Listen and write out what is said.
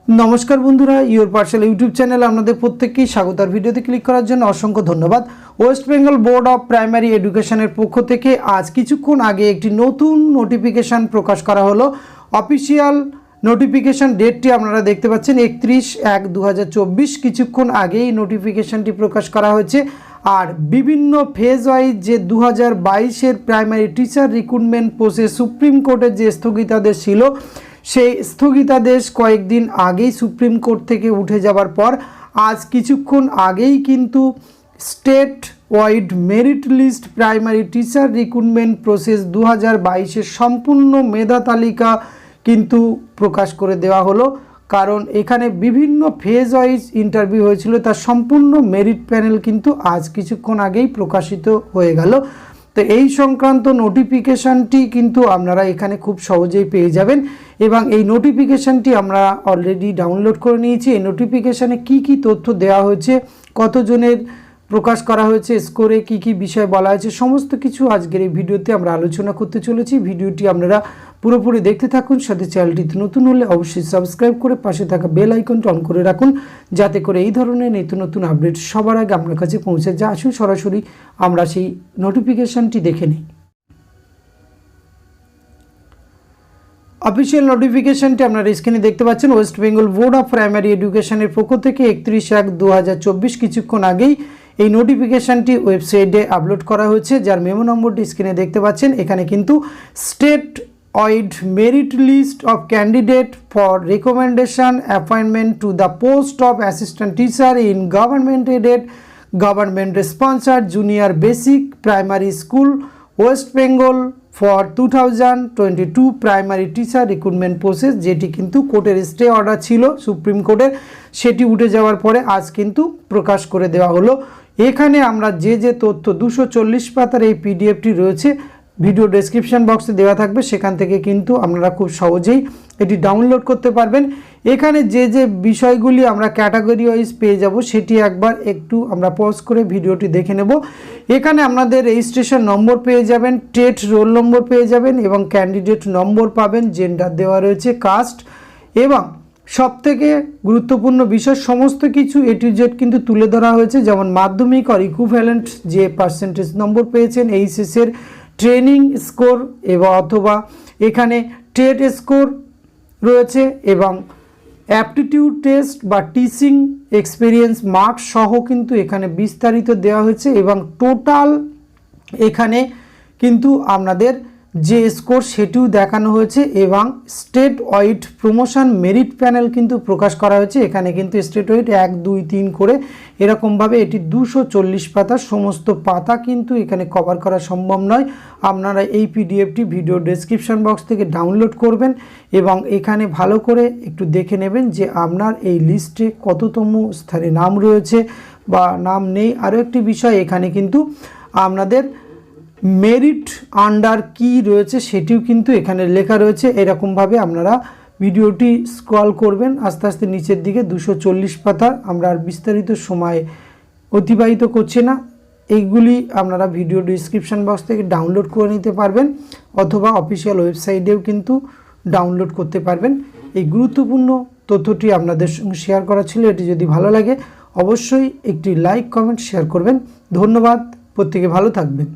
नमस्कार बंधुरा योर पाठशाला यूट्यूब चैनल आपनादेर प्रत्येककेई स्वागत। और भिडियोते क्लिक करार जन्य असंख्य धन्यवाद। West Bengal board of primary एडुकेशनेर पक्ष थेके आज किछुक्षण आगे एकटी नतून नोटिफिकेशन प्रकाश करा हलो। अफिशियल नोटिफिकेशन डेटटी आपनारा देखते पाच्छेन 31/1/2024। किछुक्षण आगेई नोटिफिकेशनटी प्रकाश करा हयेछे। और विभिन्न फेज वाइज जे 2022 primary teacher recruitment process supreme कोर्टेर जे स्थगितादेश छिलो সেই স্থগিতাদেশ কয়েকদিন আগেই সুপ্রিম কোর্ট থেকে উঠে যাবার পর আজ কিছুক্ষণ আগেই কিন্তু state wide merit list primary teacher recruitment process 2022 সম্পূর্ণ মেধা তালিকা কিন্তু প্রকাশ করে দেওয়া হলো। কারণ এখানে বিভিন্ন ফেজ ওয়াইজ ইন্টারভিউ হয়েছিল, তার সম্পূর্ণ মেরিট প্যানেল কিন্তু আজ কিছুক্ষণ আগেই প্রকাশিত হয়ে গেল। তো এই সংক্রান্ত নোটিফিকেশনটি কিন্তু আপনারা এখানে খুব সহজেই পেয়ে যাবেন এবং এই নোটিফিকেশনটি আমরা অলরেডি ডাউনলোড করে নিয়েছি। এই নোটিফিকেশনে কি তথ্য দেওয়া হয়েছে, কতজনের প্রকাশ করা হয়েছে, স্কোরে কি বিষয় বলা হয়েছে, সমস্ত কিছু আজকের এই ভিডিওতে আমরা আলোচনা করতে চলেছি। ভিডিওটি আপনারা পুরোপুরি দেখতে থাকুন। সাথে চ্যানেলটিতে নতুন হলে অবশ্যই সাবস্ক্রাইব করে পাশে থাকা বেল আইকনটি অন করে রাখুন, যাতে করে এই ধরনের নিত্য নতুন আপডেট সবার আগে আপনার কাছে পৌঁছে যায়। আসুন সরাসরি আমরা সেই নোটিফিকেশনটি দেখে নিই। অফিসিয়াল নোটিফিকেশনটি আপনারা স্ক্রিনে দেখতে পাচ্ছেন। West Bengal board of primary এডুকেশনের পক্ষ থেকে 31/1/2024 কিছুক্ষণ আগেই এই নোটিফিকেশনটি ওয়েবসাইটে আপলোড করা হয়েছে, যার মেমো নম্বরটি স্ক্রিনে দেখতে পাচ্ছেন। এখানে কিন্তু state wide merit list of candidate for recommendation appointment to the post of assistant teacher in government aided government sponsored junior basic primary school West Bengal for 2022 primary teacher recruitment process, যেটি কিন্তু কোর্টের স্টে অর্ডার ছিল supreme কোর্টের, সেটি উঠে যাওয়ার পরে আজ কিন্তু প্রকাশ করে দেওয়া হলো। এখানে আমরা যে তথ্য 240 পাতার এই পিডিএফটি রয়েছে, ভিডিও ডেসক্রিপশন বক্সে দেওয়া থাকবে, সেখান থেকে কিন্তু আপনারা খুব সহজেই এটি ডাউনলোড করতে পারবেন। এখানে যে বিষয়গুলি আমরা ক্যাটাগরি ওয়াইজ পেয়ে যাব সেটি একবার একটু আমরা পজ করে ভিডিওটি দেখে নেব। এখানে আপনাদের রেজিস্ট্রেশন নম্বর পেয়ে যাবেন, টেট রোল নম্বর পেয়ে যাবেন এবং ক্যান্ডিডেট নম্বর পাবেন, জেন্ডার দেওয়া রয়েছে, কাস্ট এবং সবথেকে গুরুত্বপূর্ণ বিষয় সমস্ত কিছু এ টু জেড কিন্তু তুলে ধরা হয়েছে। যেমন মাধ্যমিক আর ইকুইভ্যালেন্ট যে পার্সেন্টেজ নম্বর পেয়েছেন, এইচএসের ট্রেনিং স্কোর এবং অথবা এখানে টেট স্কোর রয়েছে এবং অ্যাপটিটিউড টেস্ট বা টিচিং এক্সপিরিয়েন্স মার্কস সহ কিন্তু এখানে বিস্তারিত দেওয়া হয়েছে এবং টোটাল এখানে কিন্তু আপনাদের যে স্কোর সেটিও দেখানো হয়েছে এবং state wide promotion merit panel কিন্তু প্রকাশ করা হয়েছে। এখানে কিন্তু স্টেট ওয়াইড 1, 2, 3 করে এরকমভাবে এটি 240 পাতা, সমস্ত পাতা কিন্তু এখানে কভার করা সম্ভব নয়। আপনারা এই পিডিএফটি ভিডিও ডেসক্রিপশন বক্স থেকে ডাউনলোড করবেন এবং এখানে ভালো করে একটু দেখে নেবেন যে আপনার এই লিস্টে কততম স্থানে নাম রয়েছে বা নাম নেই। আরও একটি বিষয়, এখানে কিন্তু আপনাদের মেরিট আন্ডার কি রয়েছে সেটিও কিন্তু এখানে লেখা রয়েছে। এরকমভাবে আপনারা ভিডিওটি স্ক্রল করবেন আস্তে আস্তে নিচের দিকে। 240 পাতা, আমরা আর বিস্তারিত সময় অতিবাহিত করছি না, এইগুলি আপনারা ভিডিও ডিসক্রিপশন বক্স থেকে ডাউনলোড করে নিতে পারবেন অথবা অফিসিয়াল ওয়েবসাইটেও কিন্তু ডাউনলোড করতে পারবেন। এই গুরুত্বপূর্ণ তথ্যটি আপনাদের সঙ্গে শেয়ার করা ছিল। এটি যদি ভালো লাগে অবশ্যই একটি লাইক, কমেন্ট, শেয়ার করবেন। ধন্যবাদ, প্রত্যেকে ভালো থাকবেন।